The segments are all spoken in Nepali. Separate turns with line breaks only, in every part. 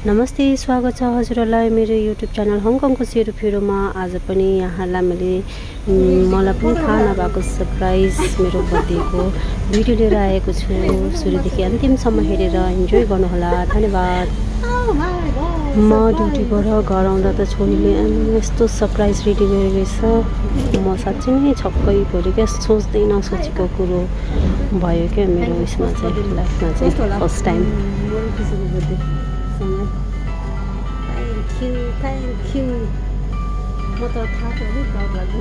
नमस्ते, स्वागत छ हजुरहरूलाई मेरो युट्युब च्यानल हङकङको सेरोफेरोमा। आज पनि यहाँलाई मलाई पनि थाहा नभएको सरप्राइज मेरो बर्थडेको भिडियो लिएर आएको छु। सुरुदेखि अन्तिमसम्म हेरेर इन्जोय गर्नुहोला। धन्यवाद। म ड्युटीबाट घर आउँदा त छोरीले यस्तो सरप्राइज रेडी गरेको रहेछ। म साँच्चै नै छक्कै पऱ्यो क्या। सोच्दै नसोचेको कुरो भयो क्या मेरो उयसमा चाहिँ, लाइफमा चाहिँ फर्स्ट टाइम। Thank you. म त थाहा थियो नि डर लाग्यो।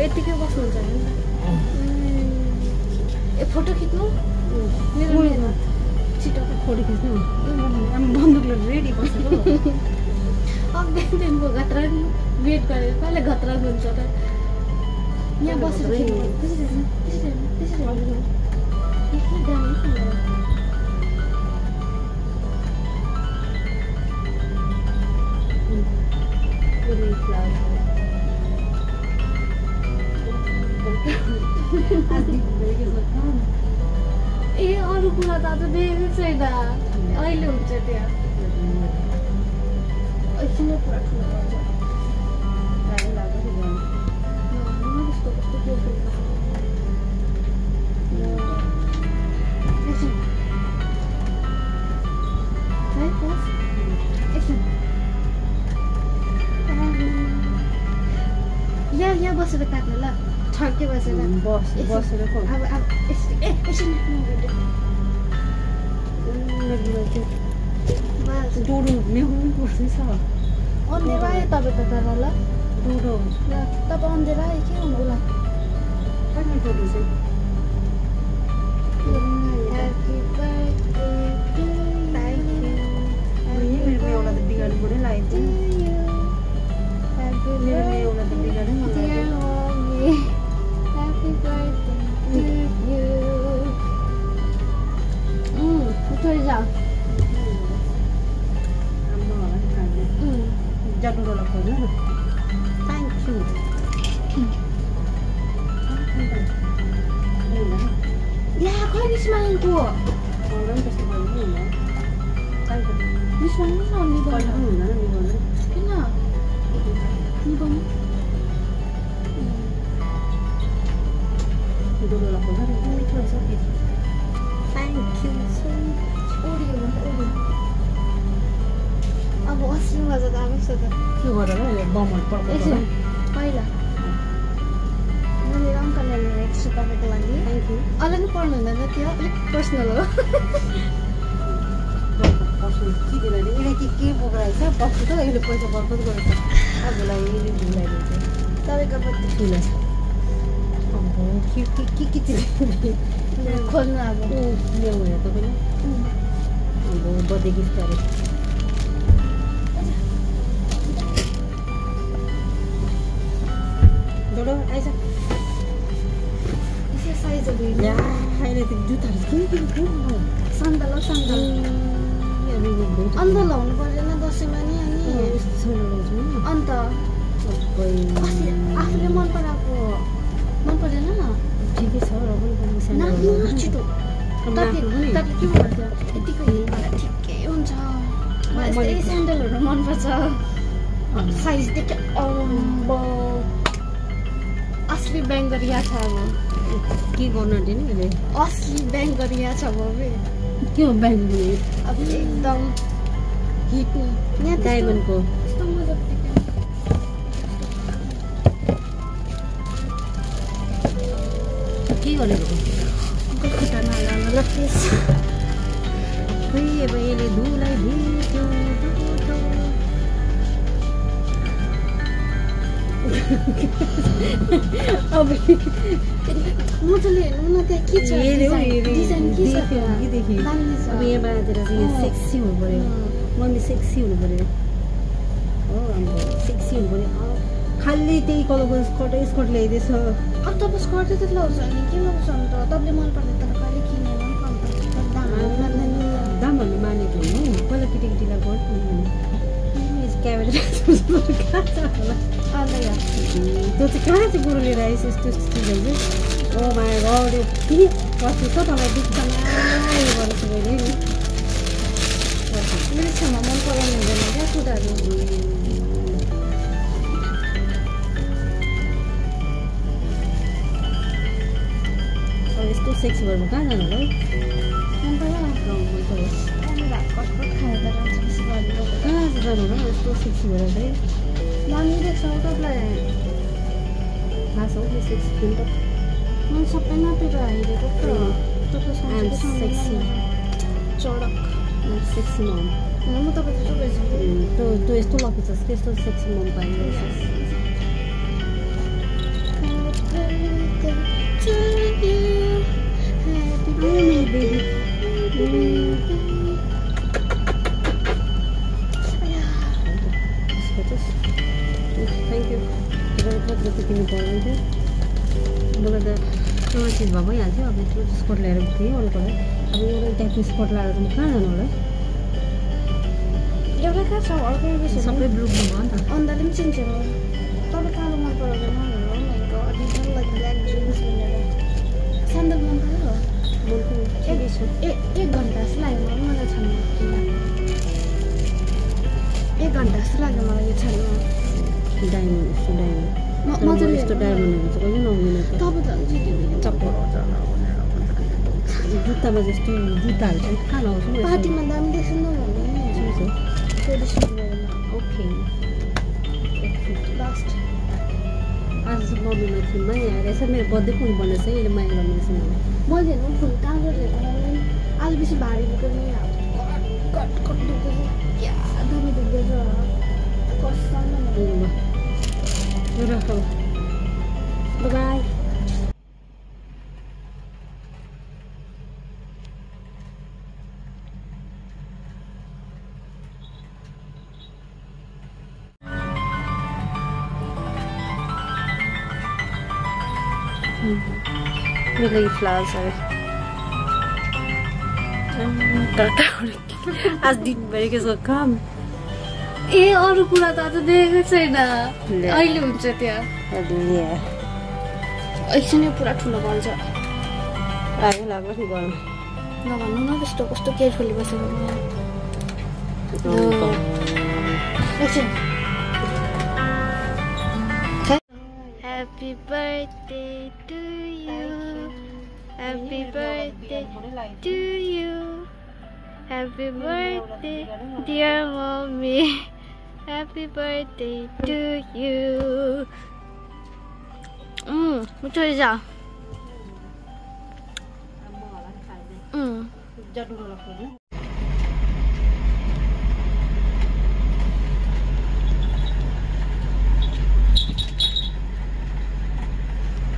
यतिकै बस्नुहुन्छ नि फोटो खिच्नु छिटो
फोटो खिच्नु बन्दुक लिएर रेडी बसेको।
अब बिहानको घत्रा वेट गरेर कहिले घत्रा हुन्छ त यहाँ बसेर ए अरू कुरा त आज देखेको छैन, अहिले हुन्छ त्यहाँ। एकछिन पुरा ठुलो पर्छ। यहाँ बसेर काट्नु ल, छड्के बसेर
बसेर डोडो ल्याउनु पर्छ।
अन्धेरा आयो तपाईँ त तर ल
डोडो
तपाईँ अन्धेरा आयो के हुनु ल।
कहिले डोडो चाहिँ मेरो एउटा त बिगाडी पनि लागेको थियो। मेरो एउटा त बिगाडै डोडोलाई खोज्नु न। Thank you.
ल्या खै निस्माइको
त्यस्तो गर्नु हुँदैन।
निस्माइनु न
हुँदैन निभाउनु।
किन निभाउनु
डोडोलाई खोज्नु मिठो रहेछ। Thank you so much.
Audio अब अस्सी मजा त आएको छ त
के गरेर बमहरू पड्काउँछ
पहिला मैले अङ्कललाई लिएको छु तपाईँको लागि।
Thank you.
अलि पनि पढ्नु हुँदैन त्यो अलिक पर्सनल हो।
के बोक्राएछ पछि त यसले पैसा बर्बाद गरेछ। आजलाई ढुलाइदिन्छ
तपाईँको पनि
ठुलो छ। अब के चिज
खोल्नु अब
ल्याउनु हेर तपाईँले। अब बर्थडे गिफ्टहरू डोडो आइज।
यसो साइजहरू
या अहिले त जुत्ताहरू
सन्दल हो सन्दल अन्त लाउनु पर्दैन दसैँमा नि। अनि अन्त आफूले मन पराएको मन परेन
ठिकै छ र पनि
नाच्नु छिटो। तपाईँले के भन्नुहुन्छ यतिको हिल मलाई ठिकै हुन्छ। यस्तै स्यान्डलहरू मनपर्छ। साइजदेखि असली ब्याङ गरिया छ। अब
के गर्नु दिने अहिले
असली ब्याङ गरिया छ। अब
के हो ब्याङ
अब एकदम हिट नि
डायमन्डको
यस्तो मजा
के गरेको
खुट्टा नलाउनु ल प्लिज।
खै अब यसले धुलाई दियो। अब
मजाले हेर्नु न त्यहाँ के छ डिजाइन के छ
अब यहाँ बाँधेर चाहिँ सेक्सी हुनु पऱ्यो। मम्मी सेक्सी हुनु पऱ्यो हो। अब सेक्सी हुनु पऱ्यो। खाली त्यही कलरको स्कर्ट ल्याइदिएछ।
अब तपाईँ स्कर्ट त लाउँछ नि के लाउँछ अन्त तपाईँले मन पर्दैन तर कहिले किनेन
दाम भन्नु मानेको हो पहिला केटीकेटीलाई गर्नु क्यामेरा कहाँ छ होला त्यो चाहिँ कहाँ चाहिँ कुरो लिएर आएछ यस्तो यस्तो चिजहरू चाहिँ ओ माया गड किन कति छ तपाईँ बिचमा यो गर्छु मैले नि
मेरो छेउमा मन पराउनु हुँदैन क्या कुराहरू
यस्तो सेक्सी भएर कहाँ जानु होला
मन पऱ्यो कटकट खाएर
कहाँ जानु होला यस्तो सेक्सी भएर चाहिँ
दामी देख्छ तपाईँलाई
थाहा छ त्यो सेक्सी फिल्म त
मैले सबै नापेर हेरेको तपाईँ
सेक्सी
चडक
सेक्सी मम
म तपाईँ त्यस्तो रहेछ
त्यो यस्तो लकेछस् त्यस्तो सेक्सी मम पाइरहेछस् थ्याङ्क यू कति किन्नु पर्दैन थियो मलाई त एउटा चिज भए भइहाल्थ्यो अब त्यो स्कर्ट ल्याएर थिएँ अरूकोलाई अब एउटा टाइपको स्कर्ट लगाएर म कहाँ जानु होला
एउटा कहाँ छ अर्को
सबै ब्लुमा भयो नि त
अन्दाले पनि चिन्छ तपाईँ कालो मन पराउँदैन ब्ल्याक जिन्स भनेर स्यान्डल मन पऱ्यो एक घन्टा जस्तो लाग्यो मलाई छान्नु 1 घन्टा जस्तो लाग्यो मलाई यो छान्नु
डायमन्ड मजाले यस्तो डायमन्डहरू चाहिँ कहिले नहुँदैन
तपाईँ झन्
चप्पल जुत्तामा जस्तो जुत्ताहरू चाहिँ कहाँ लगाउँछु
पार्टीमा दामी देख्छ नि
ओके
लास्ट
आज चाहिँ मम्मीमा थिममा यहाँ रहेछ मेरो बर्थडे पनि हुनुपर्ने रहेछ यसले माया गर्ने रहेछ
मैले हेर्नु फुल कहाँ गरेर आज बेसी भारी बोकेर नि कट दुख्दैछ क्या दामी दुख्दैछ कसम
बाई मेरो लागि फ्लावर्स आज दिनभरि यसको काम
ए अरू कुरा त आज देखेको छैन अहिले हुन्छ त्यहाँ एकछिन पुरा ठुलो बल्छ
आयो लाग्छ नि गरम
नभन्नु न त्यस्तो कस्तो केयरफुली बसेको एकछिन Happy birthday to you. Happy birthday to you. Happy birthday, dear mommy. Happy birthday to you. मिठो रहेछ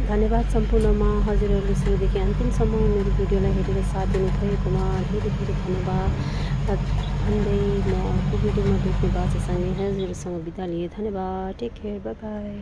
धन्यवाद सम्पूर्णमा हजुरहरूले सुरुदेखि अन्तिमसम्म मेरो भिडियोलाई हेरेर साथ दिनुभएकोमा धेरै धेरै धन्यवाद भन्दै म अर्को भिडियोमा भेट्ने बाचासँगै हजुरहरूसँग बिदा लिएँ धन्यवाद टेक केयर बाई बाई